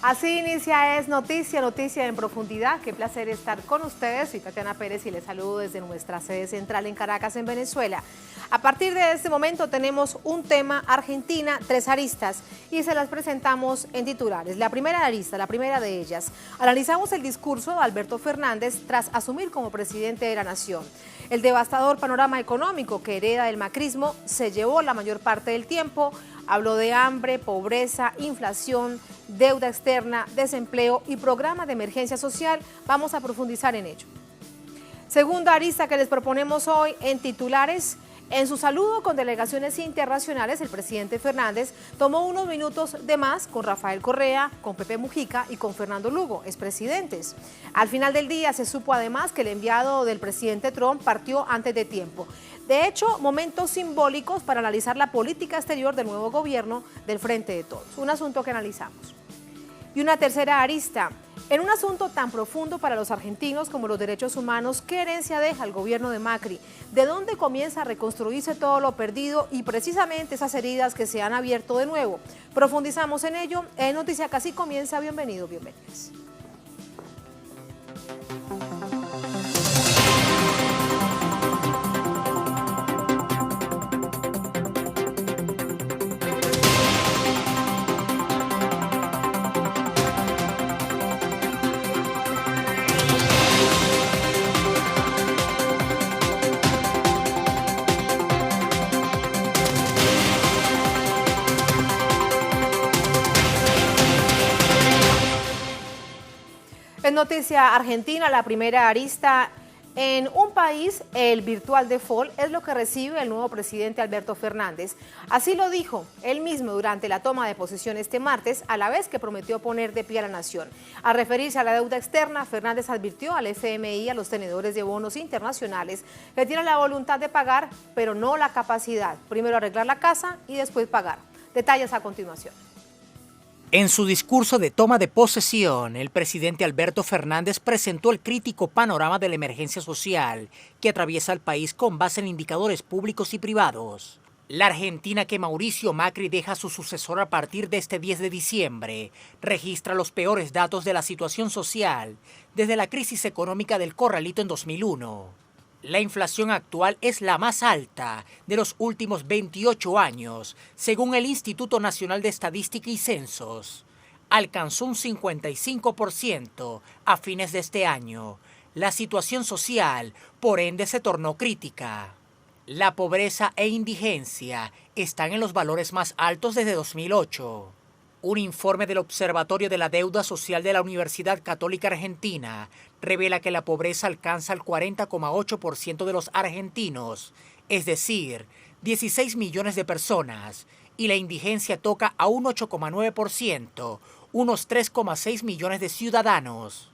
Así inicia Es Noticia, Noticia en Profundidad. Qué placer estar con ustedes. Soy Tatiana Pérez y les saludo desde nuestra sede central en Caracas, en Venezuela. A partir de este momento tenemos un tema Argentina, 3 aristas, y se las presentamos en titulares. La primera arista, la primera de ellas, analizamos el discurso de Alberto Fernández tras asumir como presidente de la nación. El devastador panorama económico que hereda el macrismo se llevó la mayor parte del tiempo. Habló de hambre, pobreza, inflación, deuda externa, desempleo y programa de emergencia social. Vamos a profundizar en ello. Segunda arista que les proponemos hoy en titulares. En su saludo con delegaciones internacionales, el presidente Fernández tomó unos minutos de más con Rafael Correa, con Pepe Mujica y con Fernando Lugo, expresidentes. Al final del día se supo además que el enviado del presidente Trump partió antes de tiempo. De hecho, momentos simbólicos para analizar la política exterior del nuevo gobierno del Frente de Todos. Un asunto que analizamos. Y una tercera arista. En un asunto tan profundo para los argentinos como los derechos humanos, ¿qué herencia deja el gobierno de Macri? ¿De dónde comienza a reconstruirse todo lo perdido y precisamente esas heridas que se han abierto de nuevo? Profundizamos en ello. En Noticia Casi comienza. Bienvenidos, bienvenidas. En Noticia Argentina, la primera arista. En un país, el virtual default es lo que recibe el nuevo presidente Alberto Fernández. Así lo dijo él mismo durante la toma de posesión este martes, a la vez que prometió poner de pie a la nación. Al referirse a la deuda externa, Fernández advirtió al FMI y a los tenedores de bonos internacionales que tienen la voluntad de pagar, pero no la capacidad. Primero arreglar la casa y después pagar. Detalles a continuación. En su discurso de toma de posesión, el presidente Alberto Fernández presentó el crítico panorama de la emergencia social que atraviesa el país con base en indicadores públicos y privados. La Argentina que Mauricio Macri deja a su sucesor a partir de este 10 de diciembre registra los peores datos de la situación social desde la crisis económica del Corralito en 2001. La inflación actual es la más alta de los últimos 28 años, según el Instituto Nacional de Estadística y Censos. Alcanzó un 55% a fines de este año. La situación social, por ende, se tornó crítica. La pobreza e indigencia están en los valores más altos desde 2008. Un informe del Observatorio de la Deuda Social de la Universidad Católica Argentina revela que la pobreza alcanza el 40,8% de los argentinos, es decir, 16 millones de personas, y la indigencia toca a un 8,9%, unos 3,6 millones de ciudadanos.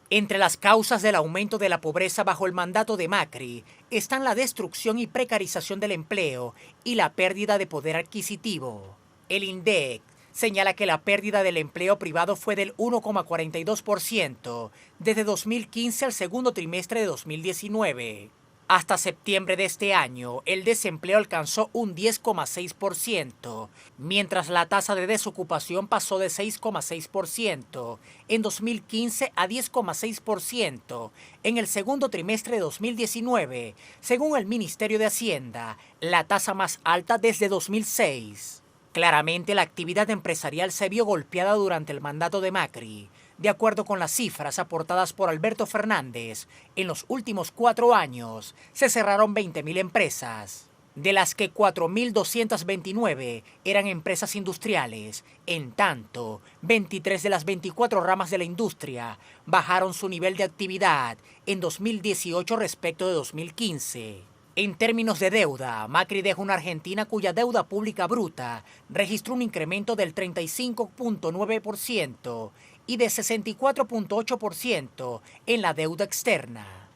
Entre las causas del aumento de la pobreza bajo el mandato de Macri están la destrucción y precarización del empleo y la pérdida de poder adquisitivo. El INDEC señala que la pérdida del empleo privado fue del 1,42% desde 2015 al segundo trimestre de 2019. Hasta septiembre de este año, el desempleo alcanzó un 10,6%, mientras la tasa de desocupación pasó de 6,6% en 2015 a 10,6% en el segundo trimestre de 2019, según el Ministerio de Hacienda, la tasa más alta desde 2006. Claramente, la actividad empresarial se vio golpeada durante el mandato de Macri. De acuerdo con las cifras aportadas por Alberto Fernández, en los últimos 4 años se cerraron 20.000 empresas, de las que 4.229 eran empresas industriales. En tanto, 23 de las 24 ramas de la industria bajaron su nivel de actividad en 2018 respecto de 2015. En términos de deuda, Macri deja una Argentina cuya deuda pública bruta registró un incremento del 35,9% y de 64,8% en la deuda externa.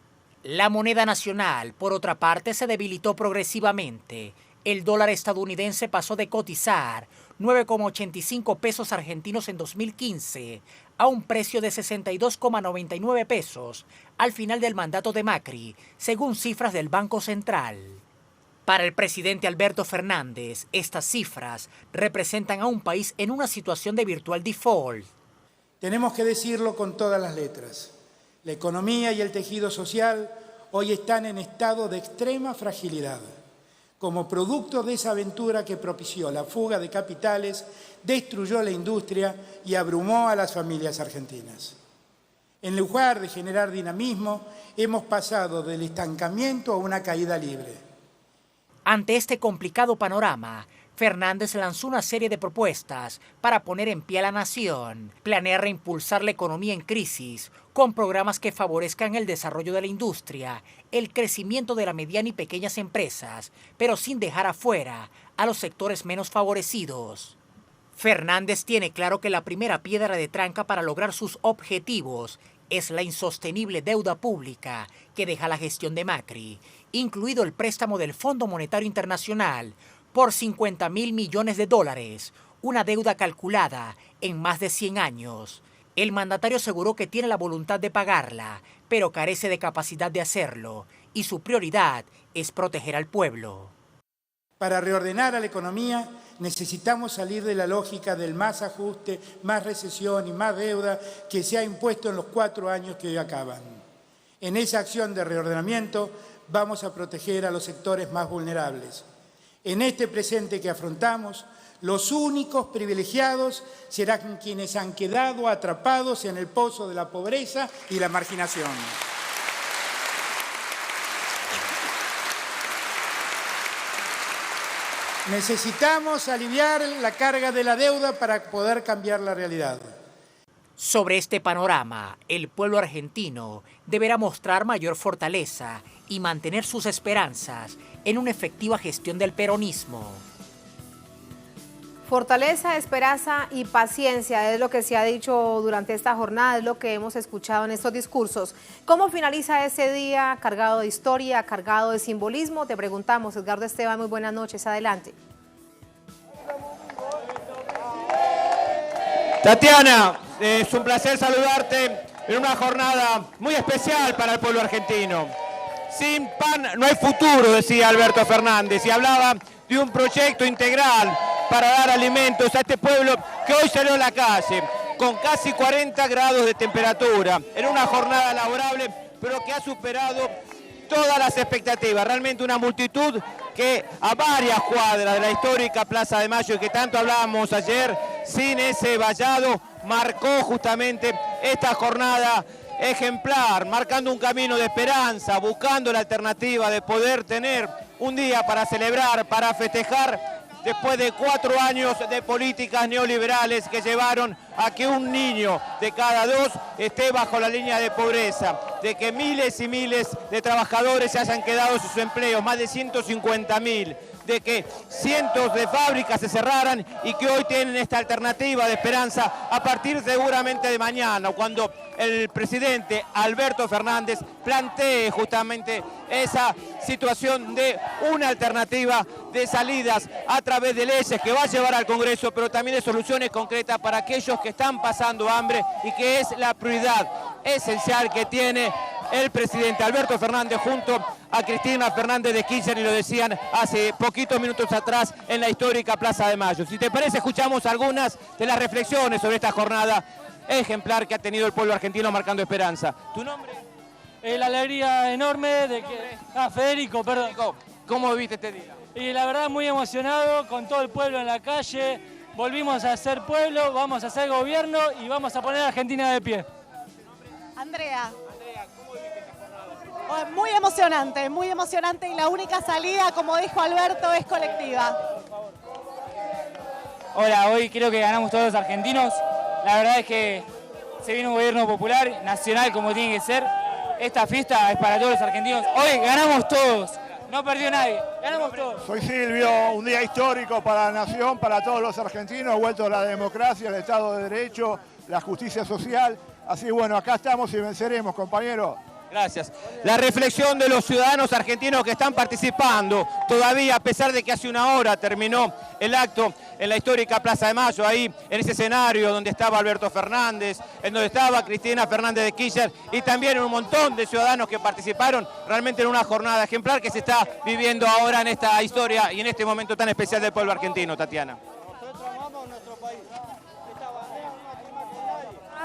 La moneda nacional, por otra parte, se debilitó progresivamente. El dólar estadounidense pasó de cotizar 9,85 pesos argentinos en 2015 a un precio de 62,99 pesos al final del mandato de Macri, según cifras del Banco Central. Para el presidente Alberto Fernández, estas cifras representan a un país en una situación de virtual default. Tenemos que decirlo con todas las letras. La economía y el tejido social hoy están en estado de extrema fragilidad, como producto de esa aventura que propició la fuga de capitales, destruyó la industria y abrumó a las familias argentinas. En lugar de generar dinamismo, hemos pasado del estancamiento a una caída libre. Ante este complicado panorama, Fernández lanzó una serie de propuestas para poner en pie a la nación. Planea reimpulsar la economía en crisis con programas que favorezcan el desarrollo de la industria, el crecimiento de la mediana y pequeñas empresas, pero sin dejar afuera a los sectores menos favorecidos. Fernández tiene claro que la primera piedra de tranca para lograr sus objetivos es la insostenible deuda pública que deja la gestión de Macri, incluido el préstamo del Fondo Monetario Internacional por $50.000 millones, una deuda calculada en más de 100 años. El mandatario aseguró que tiene la voluntad de pagarla, pero carece de capacidad de hacerlo, y su prioridad es proteger al pueblo. Para reordenar a la economía necesitamos salir de la lógica del más ajuste, más recesión y más deuda que se ha impuesto en los 4 años que hoy acaban. En esa acción de reordenamiento vamos a proteger a los sectores más vulnerables. En este presente que afrontamos, los únicos privilegiados serán quienes han quedado atrapados en el pozo de la pobreza y la marginación. Necesitamos aliviar la carga de la deuda para poder cambiar la realidad. Sobre este panorama, el pueblo argentino deberá mostrar mayor fortaleza y mantener sus esperanzas en una efectiva gestión del peronismo. Fortaleza, esperanza y paciencia es lo que se ha dicho durante esta jornada, es lo que hemos escuchado en estos discursos. ¿Cómo finaliza ese día cargado de historia, cargado de simbolismo? Te preguntamos, Edgardo Esteban, muy buenas noches, adelante. Tatiana, es un placer saludarte en una jornada muy especial para el pueblo argentino. Sin pan no hay futuro, decía Alberto Fernández, y hablaba de un proyecto integral para dar alimentos a este pueblo que hoy salió a la calle con casi 40 grados de temperatura, en una jornada laborable, pero que ha superado todas las expectativas. Realmente una multitud que a varias cuadras de la histórica Plaza de Mayo, y que tanto hablábamos ayer, sin ese vallado, marcó justamente esta jornada ejemplar, marcando un camino de esperanza, buscando la alternativa de poder tener un día para celebrar, para festejar, después de 4 años de políticas neoliberales que llevaron a que un niño de cada 2 esté bajo la línea de pobreza, de que miles y miles de trabajadores se hayan quedado sin sus empleos, más de 150.000, de que cientos de fábricas se cerraran y que hoy tienen esta alternativa de esperanza a partir seguramente de mañana, cuando el presidente Alberto Fernández plantee justamente esa situación de una alternativa de salidas a través de leyes que va a llevar al Congreso, pero también de soluciones concretas para aquellos que están pasando hambre y que es la prioridad esencial que tiene el presidente Alberto Fernández junto a Cristina Fernández de Kirchner, y lo decían hace poquitos minutos atrás en la histórica Plaza de Mayo. Si te parece, escuchamos algunas de las reflexiones sobre esta jornada ejemplar que ha tenido el pueblo argentino marcando esperanza. ¿Tu nombre? La alegría enorme de que... Federico, perdón. Federico, ¿cómo viviste este día? Y la verdad muy emocionado con todo el pueblo en la calle. Volvimos a ser pueblo, vamos a ser gobierno y vamos a poner a Argentina de pie. Andrea. Andrea, ¿cómo viviste esta jornada? Muy emocionante y la única salida, como dijo Alberto, es colectiva. Hola, hoy creo que ganamos todos los argentinos. La verdad es que se viene un gobierno popular, nacional, como tiene que ser. Esta fiesta es para todos los argentinos. Hoy ganamos todos, no perdió nadie, ganamos todos. Soy Silvio, un día histórico para la nación, para todos los argentinos, vuelto a la democracia, el Estado de Derecho, la justicia social. Así bueno, acá estamos y venceremos, compañeros. Gracias. La reflexión de los ciudadanos argentinos que están participando todavía, a pesar de que hace una hora terminó el acto en la histórica Plaza de Mayo, ahí en ese escenario donde estaba Alberto Fernández, en donde estaba Cristina Fernández de Kirchner, y también un montón de ciudadanos que participaron realmente en una jornada ejemplar que se está viviendo ahora en esta historia y en este momento tan especial del pueblo argentino, Tatiana.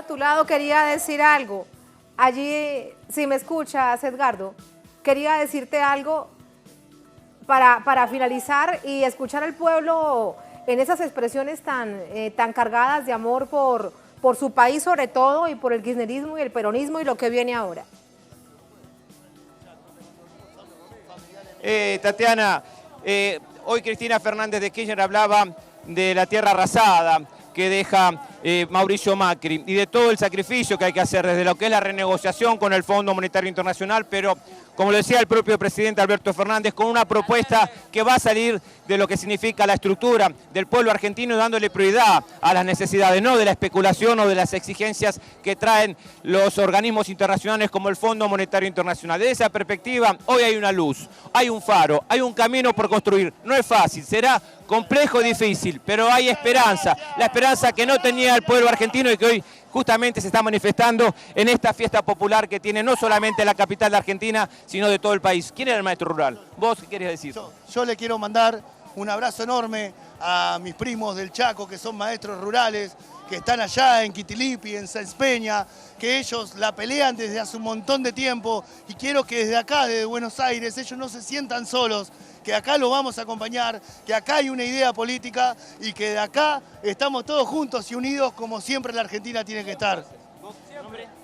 tu lado quería decir algo. Allí, si me escuchas, Edgardo, quería decirte algo para finalizar y escuchar al pueblo en esas expresiones tan cargadas de amor por su país sobre todo, y por el kirchnerismo y el peronismo y lo que viene ahora. Tatiana, hoy Cristina Fernández de Kirchner hablaba de la tierra arrasada que deja Mauricio Macri y de todo el sacrificio que hay que hacer desde lo que es la renegociación con el Fondo Monetario Internacional, pero como lo decía el propio presidente Alberto Fernández, con una propuesta que va a salir de lo que significa la estructura del pueblo argentino, dándole prioridad a las necesidades, no de la especulación o de las exigencias que traen los organismos internacionales como el Fondo Monetario Internacional. Desde esa perspectiva, hoy hay una luz, hay un faro, hay un camino por construir. No es fácil, será complejo y difícil, pero hay esperanza, la esperanza que no tenía el pueblo argentino y que hoy justamente se está manifestando en esta fiesta popular que tiene no solamente la capital de Argentina, sino de todo el país. ¿Quién era el maestro rural? ¿Vos qué querés decir? Yo le quiero mandar un abrazo enorme a mis primos del Chaco, que son maestros rurales, que están allá en Quitilipi, en Sáenz Peña, que ellos la pelean desde hace un montón de tiempo, y quiero que desde acá, desde Buenos Aires, ellos no se sientan solos, que acá los vamos a acompañar, que acá hay una idea política y que de acá estamos todos juntos y unidos como siempre la Argentina tiene que estar.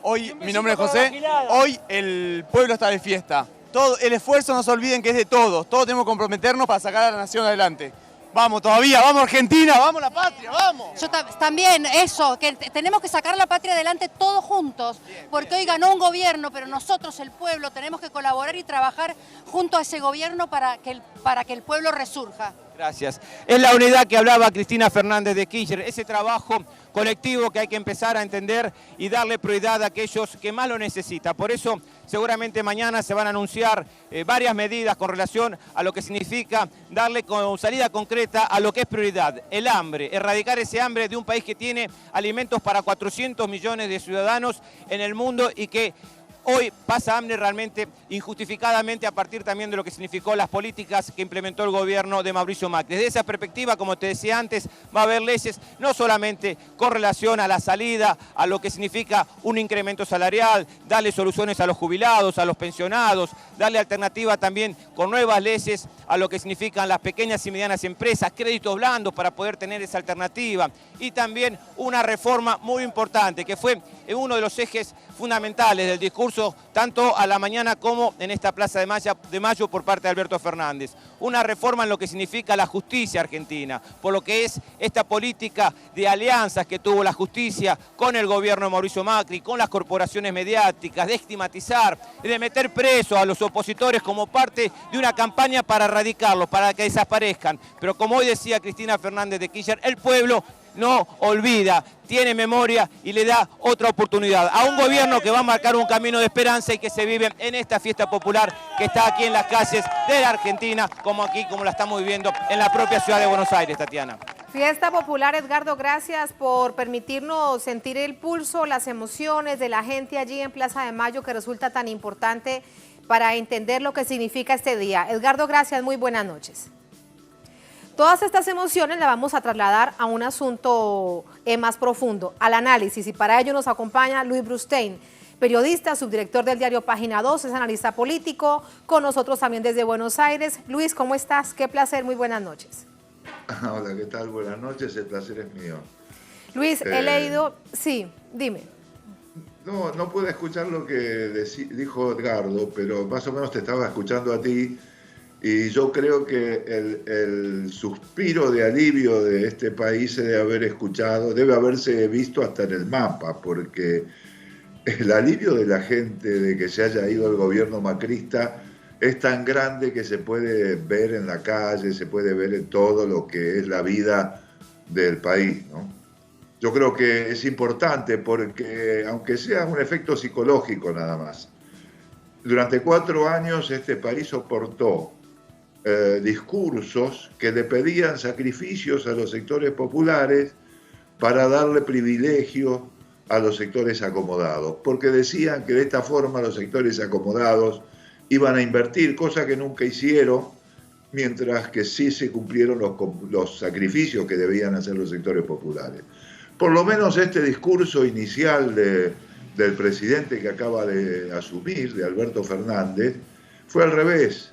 Hoy, mi nombre es José, hoy el pueblo está de fiesta. Todo el esfuerzo, no se olviden que es de todos tenemos que comprometernos para sacar a la nación adelante. Vamos todavía, vamos Argentina, vamos la patria, vamos. Yo también, eso, que tenemos que sacar la patria adelante todos juntos, porque hoy ganó un gobierno, pero nosotros, el pueblo, tenemos que colaborar y trabajar junto a ese gobierno para que el pueblo resurja. Gracias. Es la unidad que hablaba Cristina Fernández de Kirchner, ese trabajo colectivo que hay que empezar a entender y darle prioridad a aquellos que más lo necesitan. Por eso, seguramente mañana se van a anunciar varias medidas con relación a lo que significa darle con salida concreta a lo que es prioridad, el hambre, erradicar ese hambre de un país que tiene alimentos para 400 millones de ciudadanos en el mundo y que hoy pasa hambre realmente injustificadamente a partir también de lo que significó las políticas que implementó el gobierno de Mauricio Macri. Desde esa perspectiva, como te decía antes, va a haber leyes no solamente con relación a la salida, a lo que significa un incremento salarial, darle soluciones a los jubilados, a los pensionados, darle alternativa también con nuevas leyes a lo que significan las pequeñas y medianas empresas, créditos blandos para poder tener esa alternativa, y también una reforma muy importante que fue uno de los ejes fundamentales del discurso tanto a la mañana como en esta Plaza de Mayo por parte de Alberto Fernández. Una reforma en lo que significa la justicia argentina, por lo que es esta política de alianzas que tuvo la justicia con el gobierno de Mauricio Macri, con las corporaciones mediáticas, de estigmatizar, de meter presos a los opositores como parte de una campaña para erradicarlos, para que desaparezcan. Pero como hoy decía Cristina Fernández de Kirchner, el pueblo no olvida, tiene memoria y le da otra oportunidad a un gobierno que va a marcar un camino de esperanza y que se vive en esta fiesta popular que está aquí en las calles de la Argentina, como aquí, como la estamos viviendo en la propia ciudad de Buenos Aires, Tatiana. Fiesta popular, Edgardo, gracias por permitirnos sentir el pulso, las emociones de la gente allí en Plaza de Mayo, que resulta tan importante para entender lo que significa este día. Edgardo, gracias, muy buenas noches. Todas estas emociones las vamos a trasladar a un asunto más profundo, al análisis, y para ello nos acompaña Luis Brustein, periodista, subdirector del diario Página 2, es analista político, con nosotros también desde Buenos Aires. Luis, ¿cómo estás? Qué placer, muy buenas noches. Hola, ¿qué tal? Buenas noches, el placer es mío. Luis, he leído... Sí, dime. No pude escuchar lo que dijo Edgardo, pero más o menos te estaba escuchando a ti. Y yo creo que el suspiro de alivio de este país se debe haber escuchado, debe haberse visto hasta en el mapa, porque el alivio de la gente de que se haya ido el gobierno macrista es tan grande que se puede ver en la calle, se puede ver en todo lo que es la vida del país, ¿no? Yo creo que es importante porque, aunque sea un efecto psicológico nada más, durante 4 años este país soportó discursos que le pedían sacrificios a los sectores populares para darle privilegio a los sectores acomodados, porque decían que de esta forma los sectores acomodados iban a invertir, cosa que nunca hicieron, mientras que sí se cumplieron los sacrificios que debían hacer los sectores populares. Por lo menos este discurso inicial del presidente que acaba de asumir, de Alberto Fernández, fue al revés.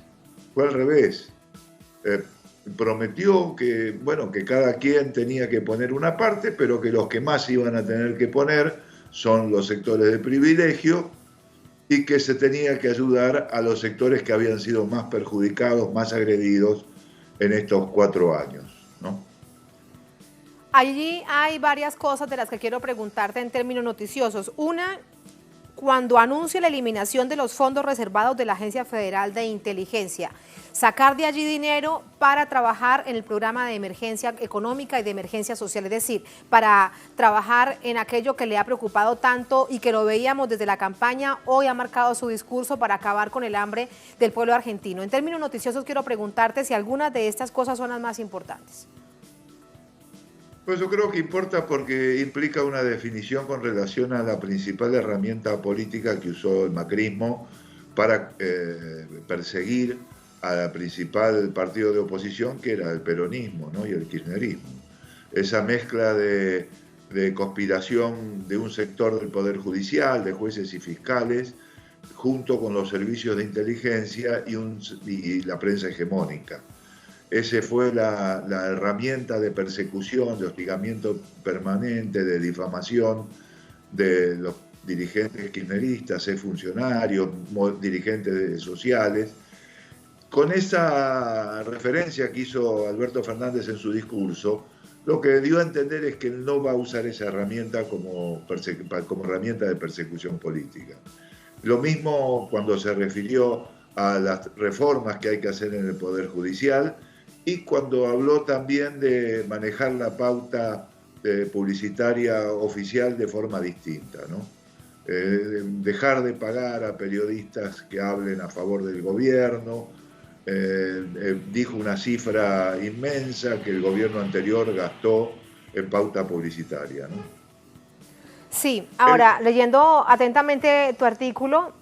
Prometió que, bueno, que cada quien tenía que poner una parte, pero que los que más iban a tener que poner son los sectores de privilegio y que se tenía que ayudar a los sectores que habían sido más perjudicados, más agredidos en estos 4 años, ¿no? Allí hay varias cosas de las que quiero preguntarte en términos noticiosos. Una, cuando anuncia la eliminación de los fondos reservados de la Agencia Federal de Inteligencia, sacar de allí dinero para trabajar en el programa de emergencia económica y de emergencia social, es decir, para trabajar en aquello que le ha preocupado tanto y que lo veíamos desde la campaña, hoy ha marcado su discurso para acabar con el hambre del pueblo argentino. En términos noticiosos quiero preguntarte si algunas de estas cosas son las más importantes. Pues yo creo que importa porque implica una definición con relación a la principal herramienta política que usó el macrismo para perseguir al principal partido de oposición, que era el peronismo, ¿no? Y el kirchnerismo. Esa mezcla de conspiración de un sector del Poder Judicial, de jueces y fiscales, junto con los servicios de inteligencia y la prensa hegemónica. Esa fue la herramienta de persecución, de hostigamiento permanente, de difamación de los dirigentes kirchneristas, funcionarios, dirigentes sociales. Con esa referencia que hizo Alberto Fernández en su discurso, lo que dio a entender es que él no va a usar esa herramienta como herramienta de persecución política. Lo mismo cuando se refirió a las reformas que hay que hacer en el Poder Judicial, y cuando habló también de manejar la pauta publicitaria oficial de forma distinta, ¿no? Dejar de pagar a periodistas que hablen a favor del gobierno. Dijo una cifra inmensa que el gobierno anterior gastó en pauta publicitaria, ¿no? Sí, ahora, leyendo atentamente tu artículo,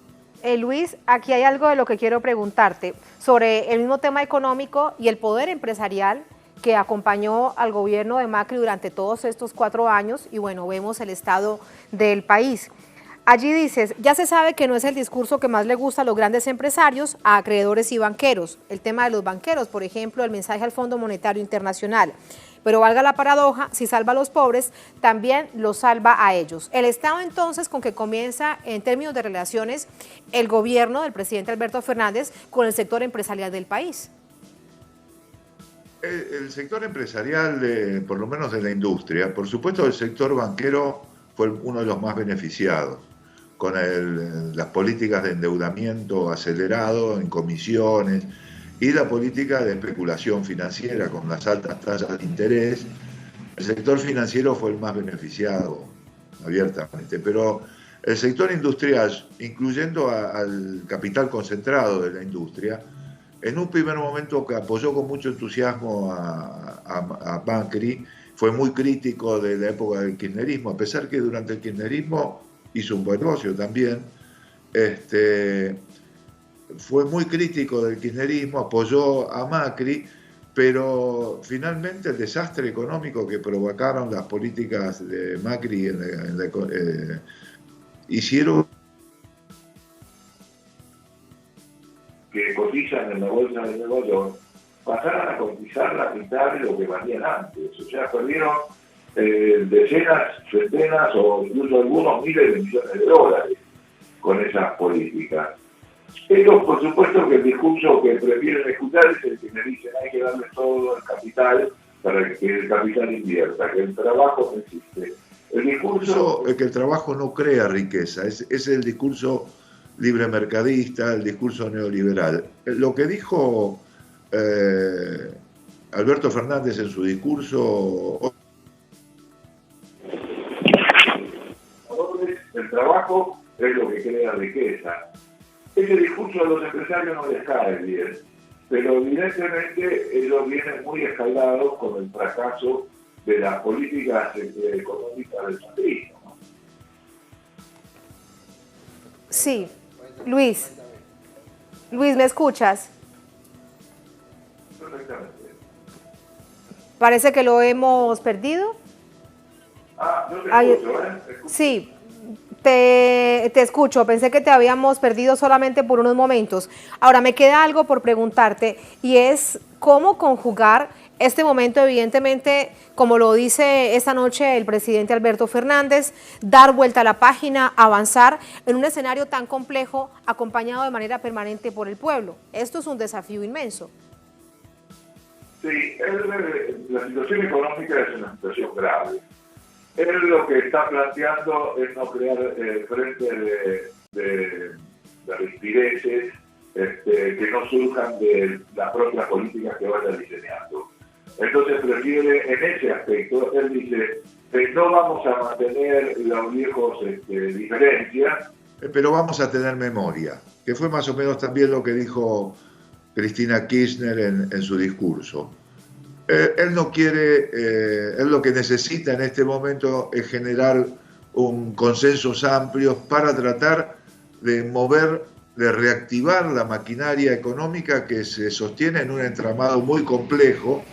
Luis, aquí hay algo de lo que quiero preguntarte sobre el mismo tema económico y el poder empresarial que acompañó al gobierno de Macri durante todos estos 4 años y bueno, vemos el estado del país. Allí dices, ya se sabe que no es el discurso que más le gusta a los grandes empresarios, a acreedores y banqueros. El tema de los banqueros, por ejemplo, el mensaje al Fondo Monetario Internacional. Pero valga la paradoja, si salva a los pobres, también los salva a ellos. El Estado entonces con que comienza en términos de relaciones el gobierno del presidente Alberto Fernández con el sector empresarial del país. El sector empresarial, por lo menos de la industria, por supuesto el sector banquero fue uno de los más beneficiados, con las políticas de endeudamiento acelerado en comisiones, y la política de especulación financiera con las altas tasas de interés. El sector financiero fue el más beneficiado, abiertamente, pero el sector industrial, incluyendo al capital concentrado de la industria, en un primer momento que apoyó con mucho entusiasmo a Macri, fue muy crítico de la época del kirchnerismo, a pesar que durante el kirchnerismo hizo un buen negocio también. Fue muy crítico del kirchnerismo, apoyó a Macri, pero finalmente el desastre económico que provocaron las políticas de Macri hicieron que cotizan en la bolsa de Nueva York pasaran a cotizar la mitad de lo que valían antes. O sea, perdieron decenas, centenas o incluso algunos miles de millones de dólares con esas políticas. Pero por supuesto que el discurso que prefieren escuchar es el que me dicen hay que darle todo el capital para que el capital invierta, que el trabajo no existe. El discurso es que el trabajo no crea riqueza, es el discurso libremercadista, el discurso neoliberal. Lo que dijo Alberto Fernández en su discurso, el trabajo es lo que crea riqueza. Ese discurso a los empresarios no les cae bien, pero evidentemente ellos vienen muy escaldados con el fracaso de las políticas económicas del macrismo, ¿no? Sí, Luis, ¿me escuchas? Perfectamente. Parece que lo hemos perdido. No te escucho, ¿eh? Sí, te escucho. Pensé que te habíamos perdido solamente por unos momentos. Ahora me queda algo por preguntarte y es cómo conjugar este momento, evidentemente, como lo dice esta noche el presidente Alberto Fernández, dar vuelta a la página, avanzar en un escenario tan complejo, acompañado de manera permanente por el pueblo. Esto es un desafío inmenso. Sí, la situación económica es una situación grave. Él lo que está planteando es no crear frente de rispideces que no surjan de las propias políticas que vaya diseñando. Entonces prefiere, en ese aspecto, él dice, no vamos a mantener los viejos diferencias. Pero vamos a tener memoria, que fue más o menos también lo que dijo Cristina Kirchner en su discurso. Él no quiere, él lo que necesita en este momento es generar un consensos amplios para tratar de mover, de reactivar la maquinaria económica que se sostiene en un entramado muy complejo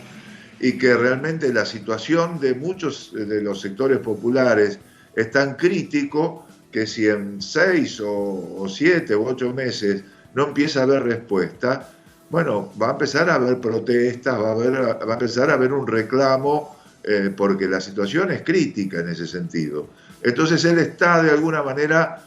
y que realmente la situación de muchos de los sectores populares es tan crítico que si en 6 o 7 u 8 meses no empieza a haber respuesta, bueno, va a empezar a haber protestas, va a empezar a haber un reclamo, porque la situación es crítica en ese sentido. Entonces él está de alguna manera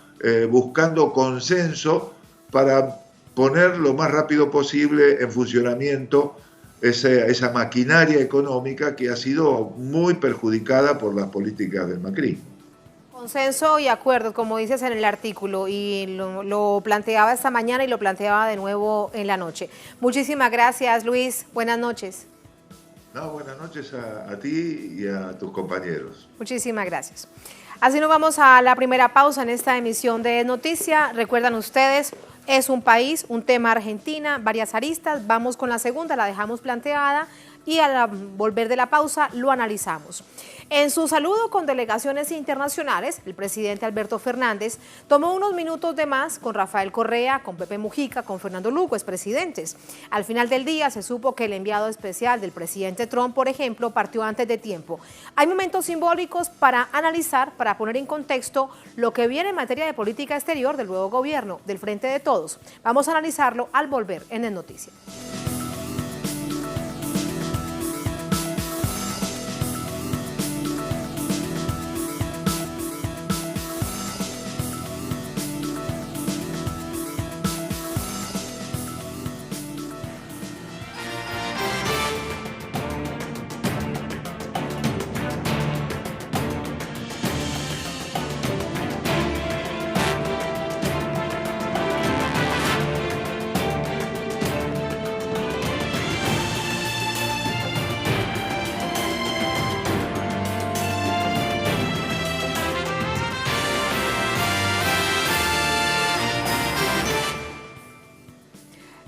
buscando consenso para poner lo más rápido posible en funcionamiento esa maquinaria económica que ha sido muy perjudicada por las políticas del macrismo. Consenso y acuerdo, como dices en el artículo, y lo planteaba esta mañana y lo planteaba de nuevo en la noche. Muchísimas gracias, Luis. Buenas noches. No, buenas noches a ti y a tus compañeros. Muchísimas gracias. Así nos vamos a la primera pausa en esta emisión de Noticia. Recuerdan ustedes, es un país, un tema Argentina, varias aristas. Vamos con la segunda, la dejamos planteada y al volver de la pausa lo analizamos. En su saludo con delegaciones internacionales, el presidente Alberto Fernández tomó unos minutos de más con Rafael Correa, con Pepe Mujica, con Fernando Lugo, expresidentes. Al final del día se supo que el enviado especial del presidente Trump, por ejemplo, partió antes de tiempo. Hay momentos simbólicos para analizar, para poner en contexto lo que viene en materia de política exterior del nuevo gobierno, del Frente de Todos. Vamos a analizarlo al volver en el Noticia.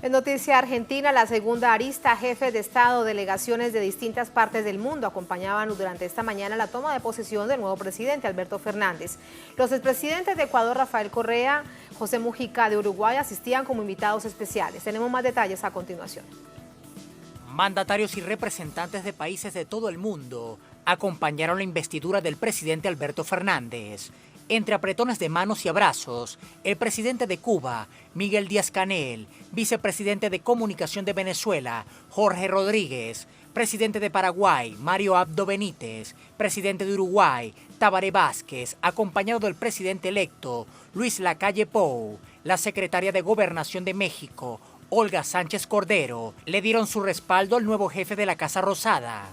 En Noticia Argentina, la segunda arista, jefes de Estado, delegaciones de distintas partes del mundo acompañaban durante esta mañana la toma de posesión del nuevo presidente Alberto Fernández. Los expresidentes de Ecuador, Rafael Correa, José Mujica de Uruguay, asistían como invitados especiales. Tenemos más detalles a continuación. Mandatarios y representantes de países de todo el mundo acompañaron la investidura del presidente Alberto Fernández. Entre apretones de manos y abrazos, el presidente de Cuba, Miguel Díaz-Canel, vicepresidente de Comunicación de Venezuela, Jorge Rodríguez, presidente de Paraguay, Mario Abdo Benítez, presidente de Uruguay, Tabaré Vázquez, acompañado del presidente electo, Luis Lacalle Pou, la secretaria de Gobernación de México, Olga Sánchez Cordero, le dieron su respaldo al nuevo jefe de la Casa Rosada.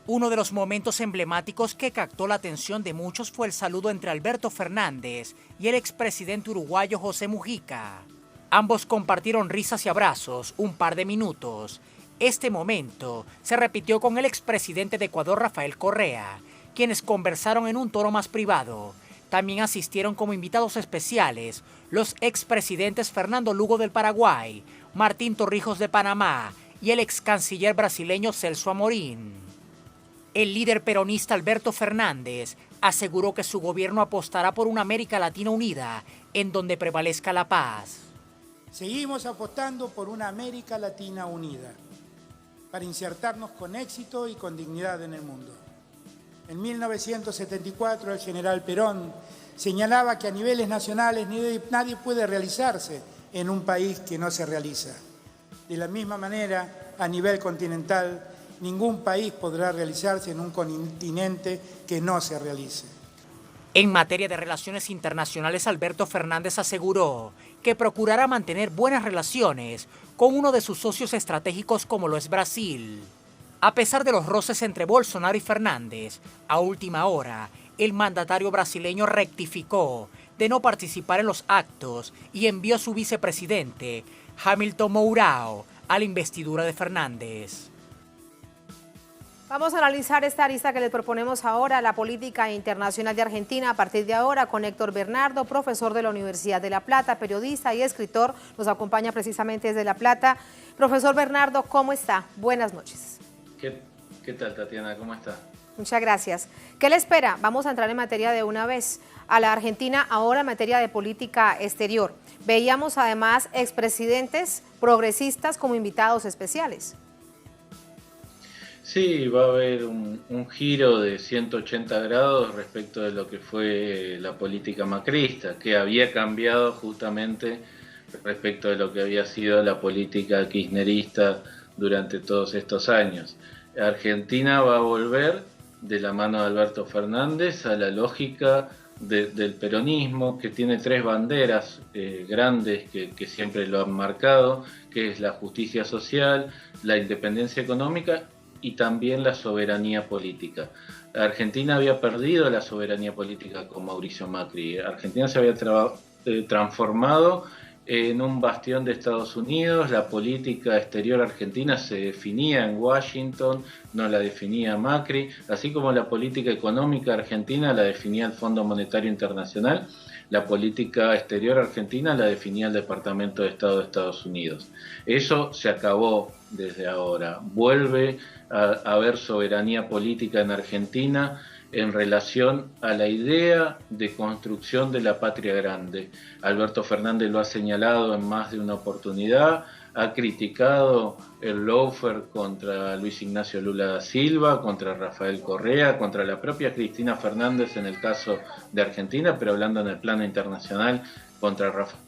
Uno de los momentos emblemáticos que captó la atención de muchos fue el saludo entre Alberto Fernández y el expresidente uruguayo José Mujica. Ambos compartieron risas y abrazos un par de minutos. Este momento se repitió con el expresidente de Ecuador, Rafael Correa, quienes conversaron en un tono más privado. También asistieron como invitados especiales los expresidentes Fernando Lugo del Paraguay, Martín Torrijos de Panamá y el ex canciller brasileño Celso Amorín. El líder peronista Alberto Fernández aseguró que su gobierno apostará por una América Latina unida, en donde prevalezca la paz. Seguimos apostando por una América Latina unida, para insertarnos con éxito y con dignidad en el mundo. En 1974 el general Perón señalaba que a niveles nacionales nadie puede realizarse en un país que no se realiza. De la misma manera, a nivel continental, ningún país podrá realizarse en un continente que no se realice. En materia de relaciones internacionales, Alberto Fernández aseguró que procurará mantener buenas relaciones con uno de sus socios estratégicos como lo es Brasil. A pesar de los roces entre Bolsonaro y Fernández, a última hora, el mandatario brasileño rectificó de no participar en los actos y envió a su vicepresidente, Hamilton Mourão, a la investidura de Fernández. Vamos a analizar esta arista que les proponemos ahora, la política internacional de Argentina, a partir de ahora con Héctor Bernardo, profesor de la Universidad de La Plata, periodista y escritor, nos acompaña precisamente desde La Plata. Profesor Bernardo, ¿cómo está? Buenas noches. ¿Qué tal, Tatiana? ¿Cómo está? Muchas gracias. ¿Qué le espera? Vamos a entrar en materia de una vez. A la Argentina ahora en materia de política exterior. Veíamos además expresidentes progresistas como invitados especiales. Sí, va a haber un giro de 180 grados respecto de lo que fue la política macrista, que había cambiado justamente respecto de lo que había sido la política kirchnerista durante todos estos años. Argentina va a volver de la mano de Alberto Fernández a la lógica del peronismo, que tiene tres banderas grandes que siempre lo han marcado, que es la justicia social, la independencia económica y también la soberanía política. Argentina había perdido la soberanía política con Mauricio Macri. Argentina se había transformado en un bastión de Estados Unidos. La política exterior argentina se definía en Washington, no la definía Macri, así como la política económica argentina la definía el Fondo Monetario Internacional. La política exterior argentina la definía el Departamento de Estado de Estados Unidos. Eso se acabó desde ahora. Vuelve a haber soberanía política en Argentina en relación a la idea de construcción de la patria grande. Alberto Fernández lo ha señalado en más de una oportunidad, ha criticado el lawfare contra Luis Ignacio Lula da Silva, contra Rafael Correa, contra la propia Cristina Fernández en el caso de Argentina, pero hablando en el plano internacional, contra Rafael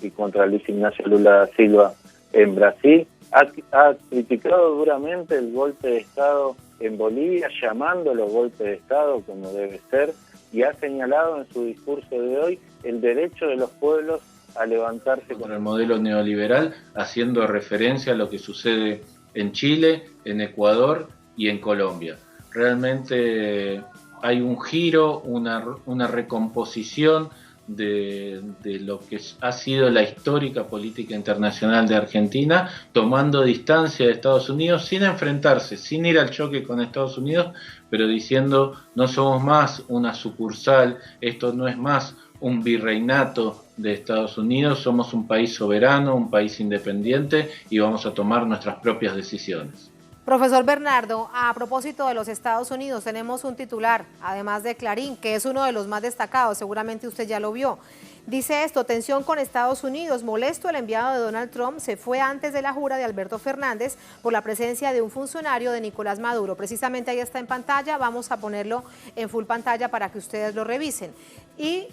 y contra Luis Ignacio Lula da Silva en Brasil. Ha criticado duramente el golpe de Estado en Bolivia, llamándolo golpe de Estado como debe ser, y ha señalado en su discurso de hoy el derecho de los pueblos a levantarse contra el modelo neoliberal, haciendo referencia a lo que sucede en Chile, en Ecuador y en Colombia. Realmente hay un giro, una recomposición de lo que ha sido la histórica política internacional de Argentina, tomando distancia de Estados Unidos, sin enfrentarse, sin ir al choque con Estados Unidos, pero diciendo no somos más una sucursal, esto no es más un virreinato de Estados Unidos, somos un país soberano, un país independiente y vamos a tomar nuestras propias decisiones. Profesor Bernardo, a propósito de los Estados Unidos, tenemos un titular, además de Clarín, que es uno de los más destacados, seguramente usted ya lo vio. Dice esto: tensión con Estados Unidos, molesto el enviado de Donald Trump se fue antes de la jura de Alberto Fernández por la presencia de un funcionario de Nicolás Maduro. Precisamente ahí está en pantalla, vamos a ponerlo en full pantalla para que ustedes lo revisen. Y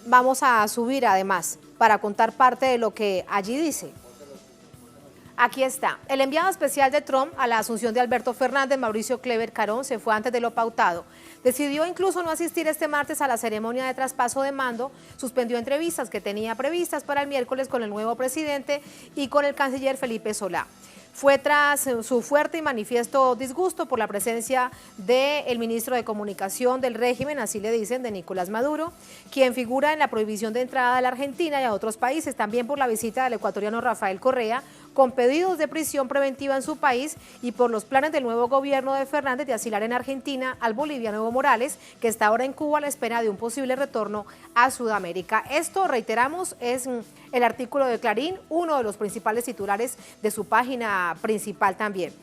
vamos a subir además para contar parte de lo que allí dice. Aquí está. El enviado especial de Trump a la asunción de Alberto Fernández, Mauricio Clever Carón, se fue antes de lo pautado. Decidió incluso no asistir este martes a la ceremonia de traspaso de mando, suspendió entrevistas que tenía previstas para el miércoles con el nuevo presidente y con el canciller Felipe Solá. Fue tras su fuerte y manifiesto disgusto por la presencia del ministro de Comunicación del régimen, así le dicen, de Nicolás Maduro, quien figura en la prohibición de entrada a la Argentina y a otros países, también por la visita del ecuatoriano Rafael Correa, con pedidos de prisión preventiva en su país y por los planes del nuevo gobierno de Fernández de asilar en Argentina al boliviano Evo Morales, que está ahora en Cuba a la espera de un posible retorno a Sudamérica. Esto, reiteramos, es el artículo de Clarín, uno de los principales titulares de su página principal también.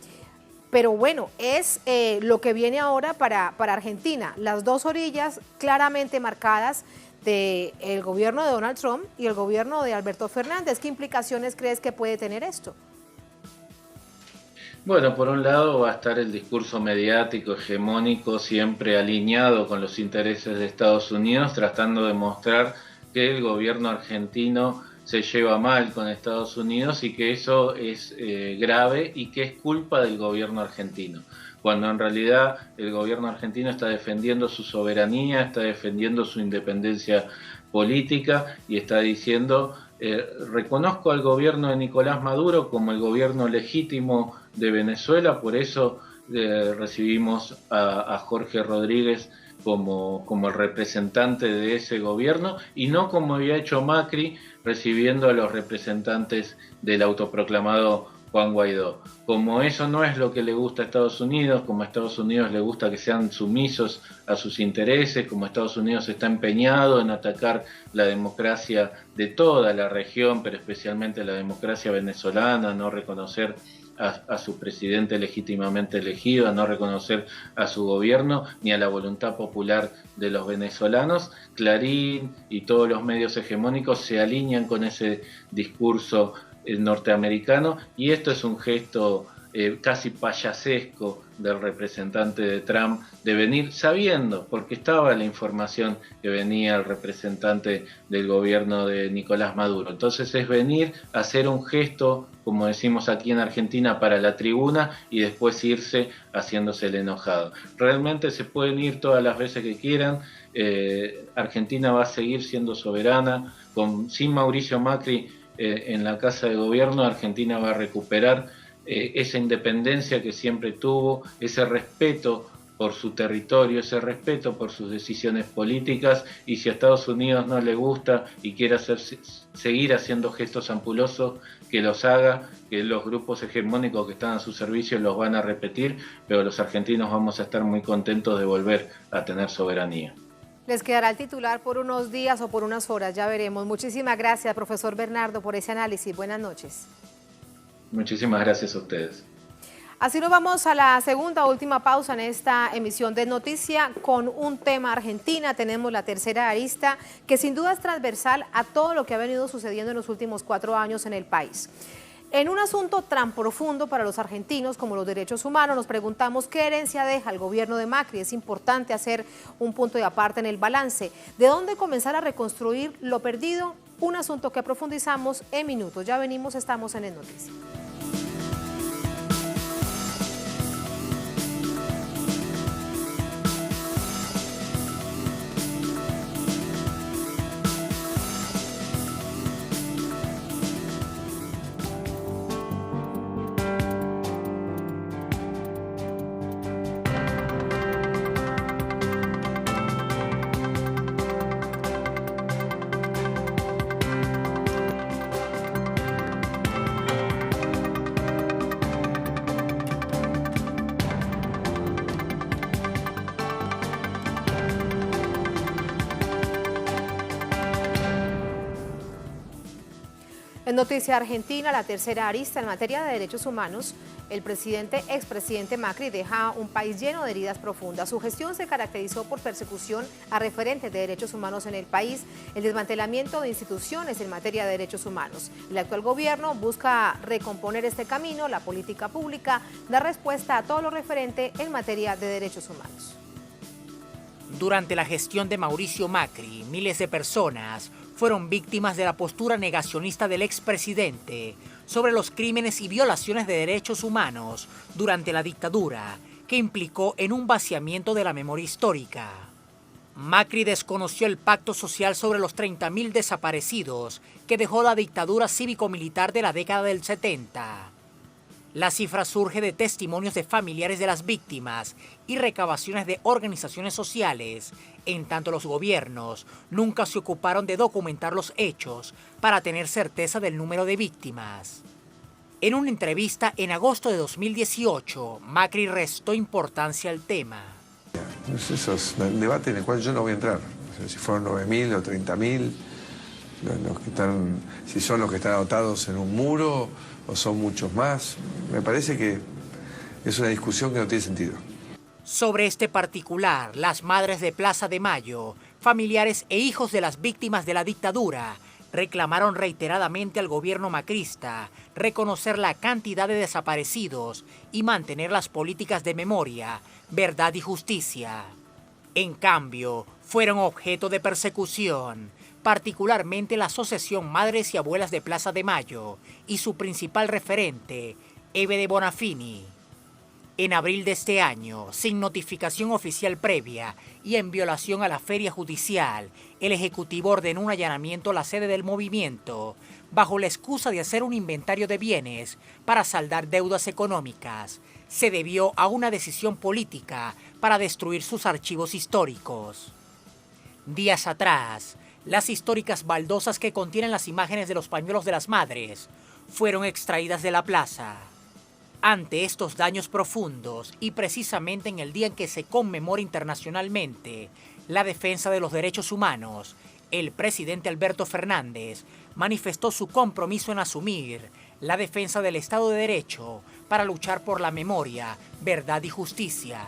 Pero bueno, es lo que viene ahora para Argentina, las dos orillas claramente marcadas del gobierno de Donald Trump y el gobierno de Alberto Fernández. ¿Qué implicaciones crees que puede tener esto? Bueno, por un lado va a estar el discurso mediático hegemónico siempre alineado con los intereses de Estados Unidos, tratando de mostrar que el gobierno argentino se lleva mal con Estados Unidos y que eso es grave y que es culpa del gobierno argentino, cuando en realidad el gobierno argentino está defendiendo su soberanía, está defendiendo su independencia política y está diciendo, reconozco al gobierno de Nicolás Maduro como el gobierno legítimo de Venezuela, por eso recibimos a Jorge Rodríguez como el representante de ese gobierno y no como había hecho Macri recibiendo a los representantes del autoproclamado Juan Guaidó. Como eso no es lo que le gusta a Estados Unidos, como a Estados Unidos le gusta que sean sumisos a sus intereses, como Estados Unidos está empeñado en atacar la democracia de toda la región, pero especialmente la democracia venezolana, no reconocer a su presidente legítimamente elegido, a no reconocer a su gobierno ni a la voluntad popular de los venezolanos, Clarín y todos los medios hegemónicos se alinean con ese discurso norteamericano y esto es un gesto casi payasesco del representante de Trump de venir sabiendo, porque estaba la información que venía el representante del gobierno de Nicolás Maduro. Entonces es venir a hacer un gesto, como decimos aquí en Argentina, para la tribuna y después irse haciéndose el enojado. Realmente se pueden ir todas las veces que quieran, Argentina va a seguir siendo soberana, sin Mauricio Macri en la Casa de Gobierno, Argentina va a recuperar esa independencia que siempre tuvo, ese respeto por su territorio, ese respeto por sus decisiones políticas, y si a Estados Unidos no le gusta y quiere seguir haciendo gestos ampulosos, que los haga, que los grupos hegemónicos que están a su servicio los van a repetir, pero los argentinos vamos a estar muy contentos de volver a tener soberanía. Les quedará el titular por unos días o por unas horas, ya veremos. Muchísimas gracias, profesor Bernardo, por ese análisis. Buenas noches. Muchísimas gracias a ustedes. Así nos vamos a la segunda última pausa en esta emisión de Noticia con un tema Argentina. Tenemos la tercera arista que sin duda es transversal a todo lo que ha venido sucediendo en los últimos 4 años en el país. En un asunto tan profundo para los argentinos como los derechos humanos, nos preguntamos qué herencia deja el gobierno de Macri. Es importante hacer un punto de aparte en el balance. ¿De dónde comenzar a reconstruir lo perdido? Un asunto que profundizamos en minutos. Ya venimos, estamos en el Noticia. En Noticia Argentina, la tercera arista en materia de derechos humanos, el expresidente Macri deja un país lleno de heridas profundas. Su gestión se caracterizó por persecución a referentes de derechos humanos en el país, el desmantelamiento de instituciones en materia de derechos humanos. El actual gobierno busca recomponer este camino, la política pública da respuesta a todo lo referente en materia de derechos humanos. Durante la gestión de Mauricio Macri, miles de personas fueron víctimas de la postura negacionista del expresidente sobre los crímenes y violaciones de derechos humanos durante la dictadura, que implicó en un vaciamiento de la memoria histórica. Macri desconoció el pacto social sobre los 30.000 desaparecidos que dejó la dictadura cívico-militar de la década del 70. La cifra surge de testimonios de familiares de las víctimas y recabaciones de organizaciones sociales, en tanto los gobiernos nunca se ocuparon de documentar los hechos para tener certeza del número de víctimas. En una entrevista en agosto de 2018, Macri restó importancia al tema. Eso es un debate en el cual yo no voy a entrar. Si fueron 9.000 o 30.000, los que están, si son los que están anotados en un muro o son muchos más, me parece que es una discusión que no tiene sentido. Sobre este particular, las madres de Plaza de Mayo, familiares e hijos de las víctimas de la dictadura, reclamaron reiteradamente al gobierno macrista reconocer la cantidad de desaparecidos y mantener las políticas de memoria, verdad y justicia. En cambio, fueron objeto de persecución, particularmente la Asociación Madres y Abuelas de Plaza de Mayo y su principal referente, Eve de Bonafini. En abril de este año, sin notificación oficial previa y en violación a la feria judicial, el Ejecutivo ordenó un allanamiento a la sede del movimiento, bajo la excusa de hacer un inventario de bienes para saldar deudas económicas. Se debió a una decisión política para destruir sus archivos históricos. Días atrás, las históricas baldosas que contienen las imágenes de los pañuelos de las madres fueron extraídas de la plaza. Ante estos daños profundos y precisamente en el día en que se conmemora internacionalmente la defensa de los derechos humanos, el presidente Alberto Fernández manifestó su compromiso en asumir la defensa del Estado de Derecho para luchar por la memoria, verdad y justicia.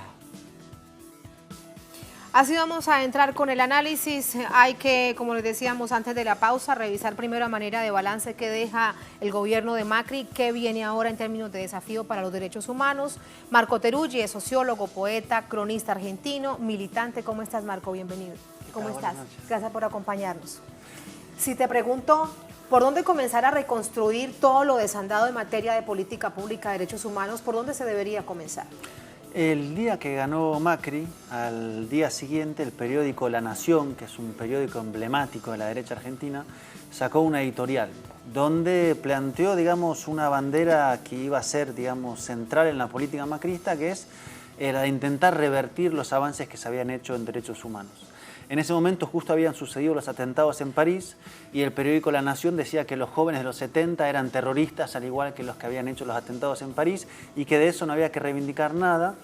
Así vamos a entrar con el análisis. Hay que, como les decíamos antes de la pausa, revisar primero a manera de balance qué deja el gobierno de Macri, qué viene ahora en términos de desafío para los derechos humanos. Marco Teruggi es sociólogo, poeta, cronista argentino, militante. ¿Cómo estás, Marco? Bienvenido. ¿Cómo estás? Gracias por acompañarnos. Si te pregunto, ¿por dónde comenzar a reconstruir todo lo desandado en materia de política pública de derechos humanos? ¿Por dónde se debería comenzar? El día que ganó Macri, al día siguiente, el periódico La Nación, que es un periódico emblemático de la derecha argentina, sacó una editorial donde planteó, digamos, una bandera que iba a ser, digamos, central en la política macrista, que es la de intentar revertir los avances que se habían hecho en derechos humanos. En ese momento justo habían sucedido los atentados en París y el periódico La Nación decía que los jóvenes de los 70 eran terroristas, al igual que los que habían hecho los atentados en París, y que de eso no había que reivindicar nada,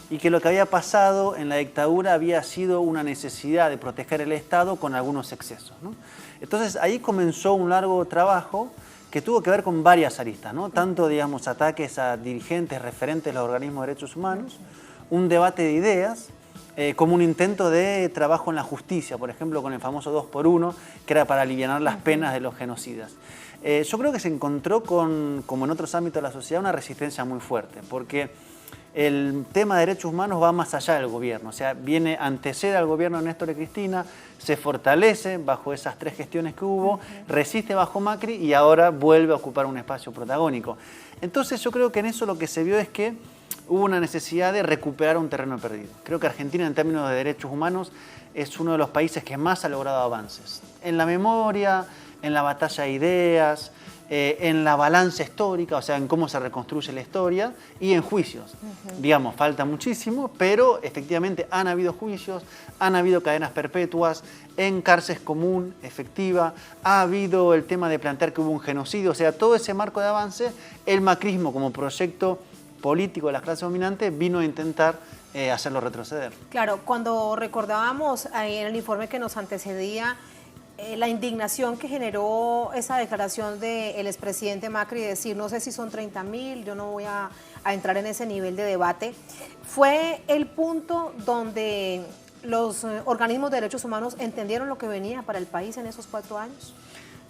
y que lo que había pasado en la dictadura había sido una necesidad de proteger el Estado con algunos excesos, ¿no? Entonces ahí comenzó un largo trabajo que tuvo que ver con varias aristas, ¿no? Tanto, digamos, ataques a dirigentes, referentes de los organismos de derechos humanos, un debate de ideas, como un intento de trabajo en la justicia, por ejemplo, con el famoso 2x1, que era para alivianar las penas de los genocidas. Yo creo que se encontró con, como en otros ámbitos de la sociedad, una resistencia muy fuerte, porque el tema de derechos humanos va más allá del gobierno, o sea, antecede al gobierno de Néstor y Cristina, se fortalece bajo esas tres gestiones que hubo, resiste bajo Macri y ahora vuelve a ocupar un espacio protagónico. Entonces yo creo que en eso lo que se vio es que hubo una necesidad de recuperar un terreno perdido. Creo que Argentina, en términos de derechos humanos, es uno de los países que más ha logrado avances. En la memoria, en la batalla de ideas, en la balanza histórica, o sea, en cómo se reconstruye la historia, y en juicios. Digamos, falta muchísimo, pero efectivamente han habido juicios, han habido cadenas perpetuas, en cárcel común, efectiva, ha habido el tema de plantear que hubo un genocidio, o sea, todo ese marco de avance, el macrismo como proyecto político de las clases dominantes vino a intentar hacerlo retroceder. Claro, cuando recordábamos en el informe que nos antecedía la indignación que generó esa declaración del expresidente Macri de decir, no sé si son 30.000, yo no voy a entrar en ese nivel de debate, fue el punto donde los organismos de derechos humanos entendieron lo que venía para el país en esos 4 años.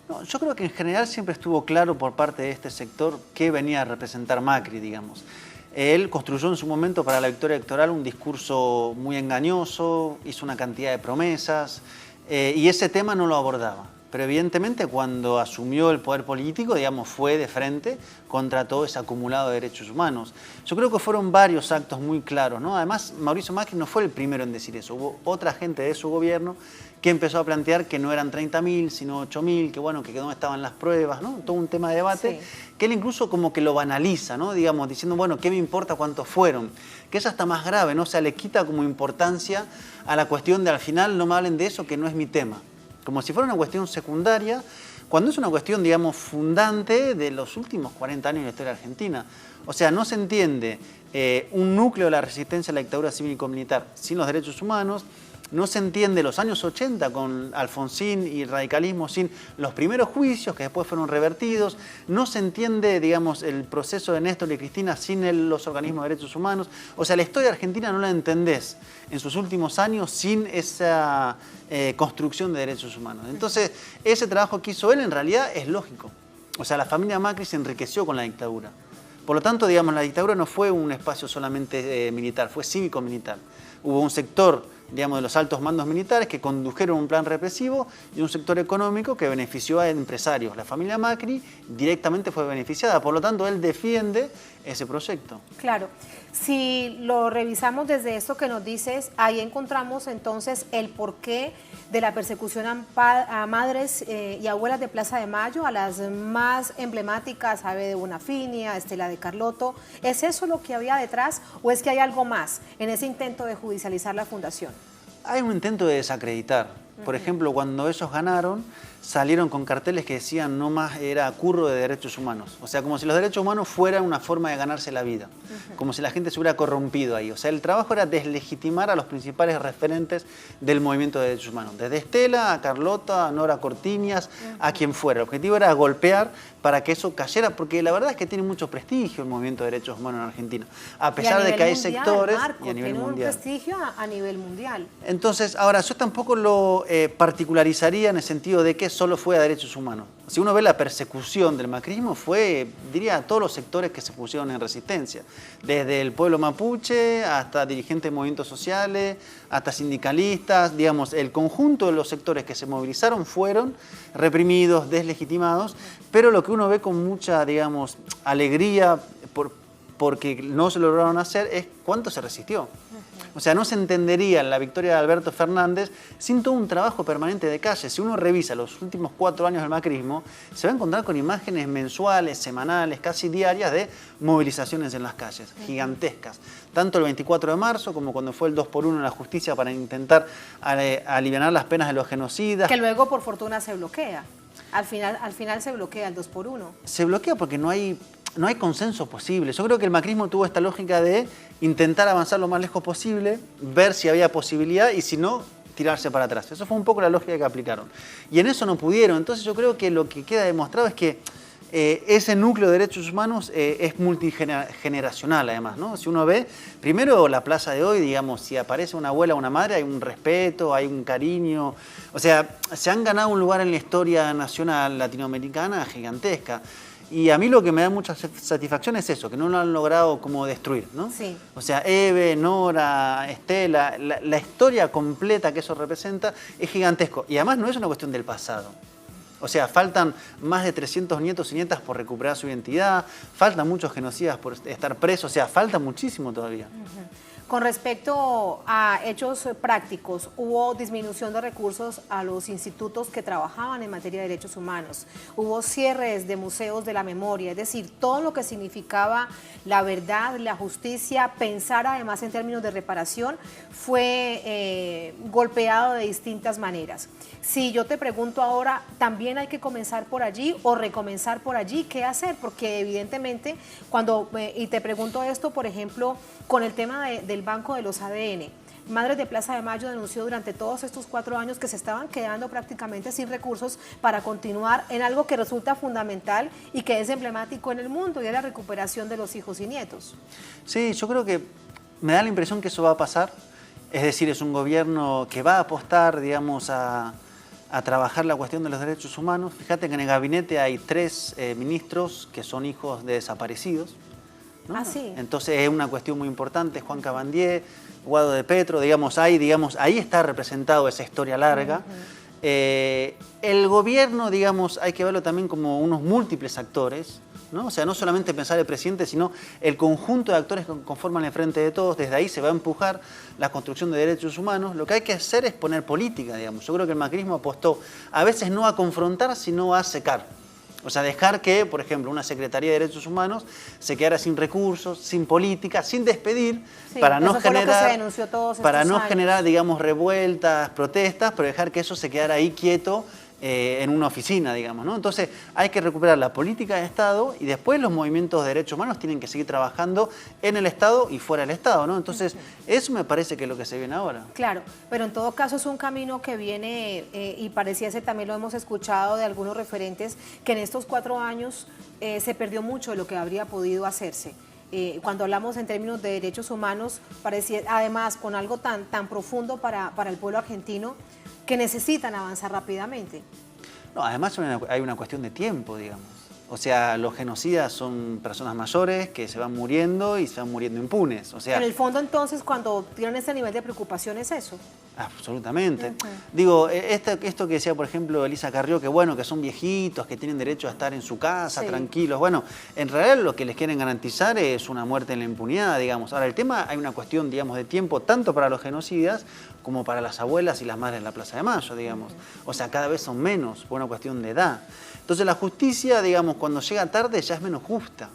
No, yo creo que en general siempre estuvo claro por parte de este sector qué venía a representar Macri, digamos. Él construyó en su momento para la victoria electoral un discurso muy engañoso, hizo una cantidad de promesas y ese tema no lo abordaba. Pero evidentemente cuando asumió el poder político, digamos, fue de frente contra todo ese acumulado de derechos humanos. Yo creo que fueron varios actos muy claros, ¿no? Además, Mauricio Macri no fue el primero en decir eso. Hubo otra gente de su gobierno que empezó a plantear que no eran 30.000, sino 8.000, que bueno, que no estaban las pruebas, ¿no? Todo un tema de debate, que él incluso como que lo banaliza, ¿no? Digamos, diciendo, bueno, ¿qué me importa cuántos fueron? Que eso está más grave, ¿no? O sea, le quita como importancia a la cuestión de al final no me hablen de eso, que no es mi tema. Como si fuera una cuestión secundaria, cuando es una cuestión, digamos, fundante de los últimos 40 años de la historia argentina. O sea, no se entiende un núcleo de la resistencia a la dictadura cívico-militar sin los derechos humanos, no se entiende los años 80 con Alfonsín y el radicalismo sin los primeros juicios que después fueron revertidos, no se entiende, digamos, el proceso de Néstor y Cristina sin los organismos de derechos humanos. O sea, la historia argentina no la entendés en sus últimos años sin esa construcción de derechos humanos. Entonces, ese trabajo que hizo él en realidad es lógico. O sea, la familia Macri se enriqueció con la dictadura. Por lo tanto, digamos, la dictadura no fue un espacio solamente militar, fue cívico-militar. Hubo un sector, digamos, de los altos mandos militares que condujeron un plan represivo y un sector económico que benefició a empresarios. La familia Macri directamente fue beneficiada, por lo tanto él defiende ese proyecto. Claro, si lo revisamos desde esto que nos dices, ahí encontramos entonces el porqué de la persecución a madres y abuelas de Plaza de Mayo, a las más emblemáticas, Abe de Bonafinia, Estela de Carlotto. ¿Es eso lo que había detrás o es que hay algo más en ese intento de judicializar la fundación? Hay un intento de desacreditar. Por ejemplo, cuando ellos ganaron, salieron con carteles que decían no más era curro de derechos humanos. O sea, como si los derechos humanos fueran una forma de ganarse la vida. Como si la gente se hubiera corrompido ahí. O sea, el trabajo era deslegitimar a los principales referentes del movimiento de derechos humanos. Desde Estela a Carlota, a Nora Cortiñas, a quien fuera. El objetivo era golpear para que eso cayera, porque la verdad es que tiene mucho prestigio el movimiento de derechos humanos en Argentina. A pesar de que hay sectores... Marco, y a nivel mundial. Tiene un prestigio a nivel mundial. Entonces, ahora, yo tampoco lo particularizaría en el sentido de que solo fue a derechos humanos. Si uno ve la persecución del macrismo, fue, diría, a todos los sectores que se pusieron en resistencia. Desde el pueblo mapuche hasta dirigentes de movimientos sociales, hasta sindicalistas, digamos, el conjunto de los sectores que se movilizaron fueron reprimidos, deslegitimados, pero lo que uno ve con mucha, digamos, alegría porque no se lograron hacer es cuánto se resistió. O sea, no se entendería la victoria de Alberto Fernández sin todo un trabajo permanente de calle. Si uno revisa los últimos 4 años del macrismo, se va a encontrar con imágenes mensuales, semanales, casi diarias de movilizaciones en las calles, gigantescas. Tanto el 24 de marzo como cuando fue el 2x1 en la justicia para intentar alivianar las penas de los genocidas. Que luego, por fortuna, se bloquea. Al final se bloquea el 2x1. Se bloquea porque no hay consenso posible. Yo creo que el macrismo tuvo esta lógica de intentar avanzar lo más lejos posible, ver si había posibilidad y si no, tirarse para atrás. Eso fue un poco la lógica que aplicaron. Y en eso no pudieron. Entonces yo creo que lo que queda demostrado es que ese núcleo de derechos humanos es multigeneracional además, ¿no? Si uno ve, primero la plaza de hoy, digamos, si aparece una abuela o una madre, hay un respeto, hay un cariño. O sea, se han ganado un lugar en la historia nacional latinoamericana gigantesca. Y a mí lo que me da mucha satisfacción es eso, que no lo han logrado como destruir, ¿no? Sí. O sea, Eve, Nora, Estela, la historia completa que eso representa es gigantesco. Y además no es una cuestión del pasado. O sea, faltan más de 300 nietos y nietas por recuperar su identidad, faltan muchos genocidas por estar presos, o sea, falta muchísimo todavía. Con respecto a hechos prácticos, hubo disminución de recursos a los institutos que trabajaban en materia de derechos humanos, hubo cierres de museos de la memoria, es decir, todo lo que significaba la verdad, la justicia, pensar además en términos de reparación, fue golpeado de distintas maneras. Si yo te pregunto ahora, ¿también hay que comenzar por allí o recomenzar por allí? ¿Qué hacer? Porque evidentemente, y te pregunto esto, por ejemplo, con el tema del banco de los ADN. Madres de Plaza de Mayo denunció durante todos estos 4 años que se estaban quedando prácticamente sin recursos para continuar en algo que resulta fundamental y que es emblemático en el mundo, y es la recuperación de los hijos y nietos. Sí, yo creo que me da la impresión que eso va a pasar. Es decir, es un gobierno que va a apostar, digamos, a trabajar la cuestión de los derechos humanos. Fíjate que en el gabinete hay 3 ministros que son hijos de desaparecidos, ¿no? Ah, sí. Entonces es una cuestión muy importante. Juan Cabandier, Guado de Petro, ahí está representado esa historia larga. El gobierno, digamos, hay que verlo también como unos múltiples actores, ¿no? O sea, no solamente pensar el presidente, sino el conjunto de actores que conforman el frente de todos. Desde ahí se va a empujar la construcción de derechos humanos. Lo que hay que hacer es poner política, digamos. Yo creo que el macrismo apostó a veces no a confrontar, sino a secar. O sea, dejar que, por ejemplo, una Secretaría de Derechos Humanos se quedara sin recursos, sin política, sin despedir, sí, para no generar, digamos, revueltas, protestas, pero dejar que eso se quedara ahí quieto en una oficina, digamos, ¿no? Entonces hay que recuperar la política de Estado y después los movimientos de derechos humanos tienen que seguir trabajando en el Estado y fuera del Estado, ¿no? Entonces eso me parece que es lo que se viene ahora. Claro, pero en todo caso es un camino que viene y pareciese, también lo hemos escuchado de algunos referentes, que en estos 4 años se perdió mucho de lo que habría podido hacerse. Cuando hablamos en términos de derechos humanos, parecía, además con algo tan profundo para el pueblo argentino, que necesitan avanzar rápidamente. No, además hay una cuestión de tiempo, digamos. O sea, los genocidas son personas mayores que se van muriendo y se van muriendo impunes. O sea, en el fondo, entonces, cuando tienen ese nivel de preocupación, ¿es eso? Absolutamente. Digo, esto que decía, por ejemplo, Elisa Carrió, que bueno, que son viejitos, que tienen derecho a estar en su casa, tranquilos. Bueno, en realidad lo que les quieren garantizar es una muerte en la impunidad, digamos. Ahora, el tema, hay una cuestión, digamos, de tiempo, tanto para los genocidas como para las abuelas y las madres en la Plaza de Mayo, digamos. O sea, cada vez son menos, por una cuestión de edad. Entonces, la justicia, digamos, cuando llega tarde ya es menos justa.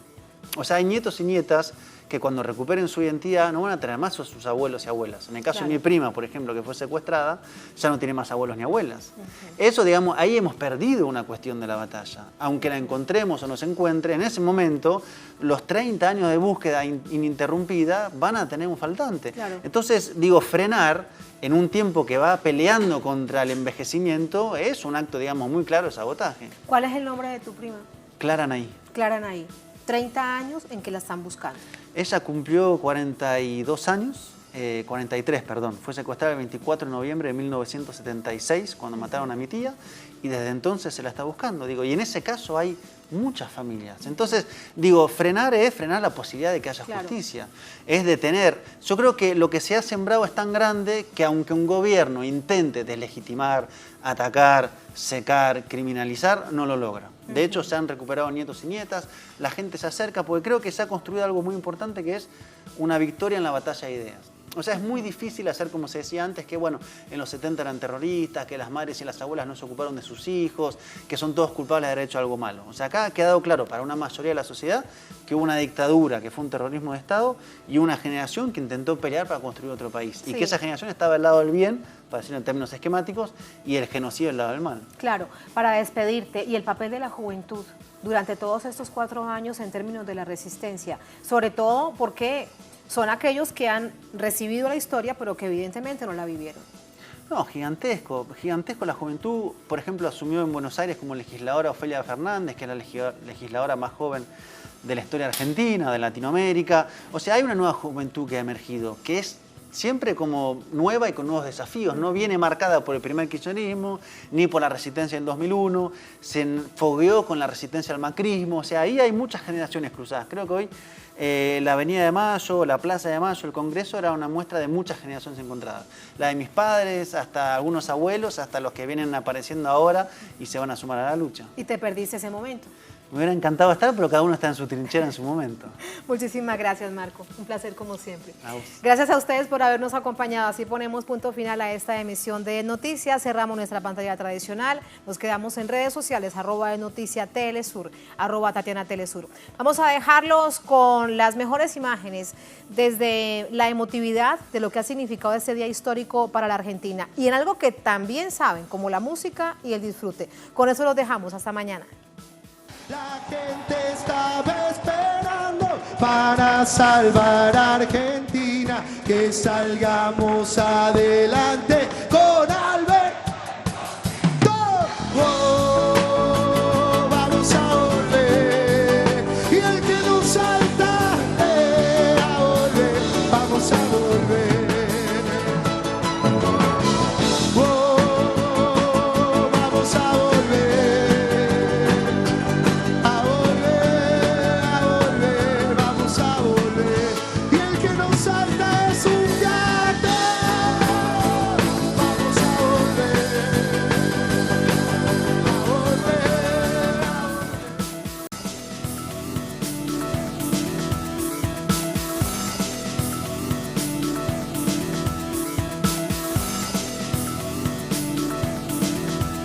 O sea, hay nietos y nietas que cuando recuperen su identidad no van a tener más a sus abuelos y abuelas. En el caso de mi prima, por ejemplo, que fue secuestrada, ya no tiene más abuelos ni abuelas. Eso, digamos, ahí hemos perdido una cuestión de la batalla. Aunque la encontremos o no se encuentre, en ese momento los 30 años de búsqueda ininterrumpida van a tener un faltante. Entonces, digo, frenar en un tiempo que va peleando contra el envejecimiento es un acto, digamos, muy claro de sabotaje. ¿Cuál es el nombre de tu prima? Clara Nay. Clara Nay. 30 años en que la están buscando. Ella cumplió 42 años, 43, perdón. Fue secuestrada el 24 de noviembre de 1976, cuando mataron a mi tía, y desde entonces se la está buscando. Digo, y en ese caso hay muchas familias. Entonces, digo, frenar es frenar la posibilidad de que haya justicia. Es detener. Yo creo que lo que se ha sembrado es tan grande que aunque un gobierno intente deslegitimar, atacar, secar, criminalizar, no lo logra. De hecho, se han recuperado nietos y nietas, la gente se acerca porque creo que se ha construido algo muy importante que es una victoria en la batalla de ideas. O sea, es muy difícil hacer, como se decía antes, que bueno, en los 70 eran terroristas, que las madres y las abuelas no se ocuparon de sus hijos, que son todos culpables de haber hecho algo malo. O sea, acá ha quedado claro para una mayoría de la sociedad que hubo una dictadura, que fue un terrorismo de Estado, y una generación que intentó pelear para construir otro país. Y que esa generación estaba al lado del bien, para decirlo en términos esquemáticos, y el genocidio al lado del mal. Claro, para despedirte, y el papel de la juventud durante todos estos 4 años en términos de la resistencia, sobre todo porque son aquellos que han recibido la historia, pero que evidentemente no la vivieron. No, gigantesco, gigantesco. La juventud, por ejemplo, asumió en Buenos Aires como legisladora Ofelia Fernández, que es la legisladora más joven de la historia argentina, de Latinoamérica. O sea, hay una nueva juventud que ha emergido, que es siempre como nueva y con nuevos desafíos. No viene marcada por el primer kirchnerismo, ni por la resistencia en 2001, se fogueó con la resistencia al macrismo. O sea, ahí hay muchas generaciones cruzadas. Creo que hoy la Avenida de Mayo, la Plaza de Mayo, el Congreso era una muestra de muchas generaciones encontradas. La de mis padres, hasta algunos abuelos, hasta los que vienen apareciendo ahora y se van a sumar a la lucha. Y te perdiste ese momento. Me hubiera encantado estar, pero cada uno está en su trinchera en su momento. Muchísimas gracias, Marco. Un placer como siempre. A vos. Gracias a ustedes por habernos acompañado. Así ponemos punto final a esta emisión de Noticias. Cerramos nuestra pantalla tradicional. Nos quedamos en redes sociales, @Noticia Telesur, @Tatiana Telesur. Vamos a dejarlos con las mejores imágenes desde la emotividad de lo que ha significado este día histórico para la Argentina. Y en algo que también saben, como la música y el disfrute. Con eso los dejamos. Hasta mañana. La gente estaba esperando para salvar a Argentina, que salgamos adelante.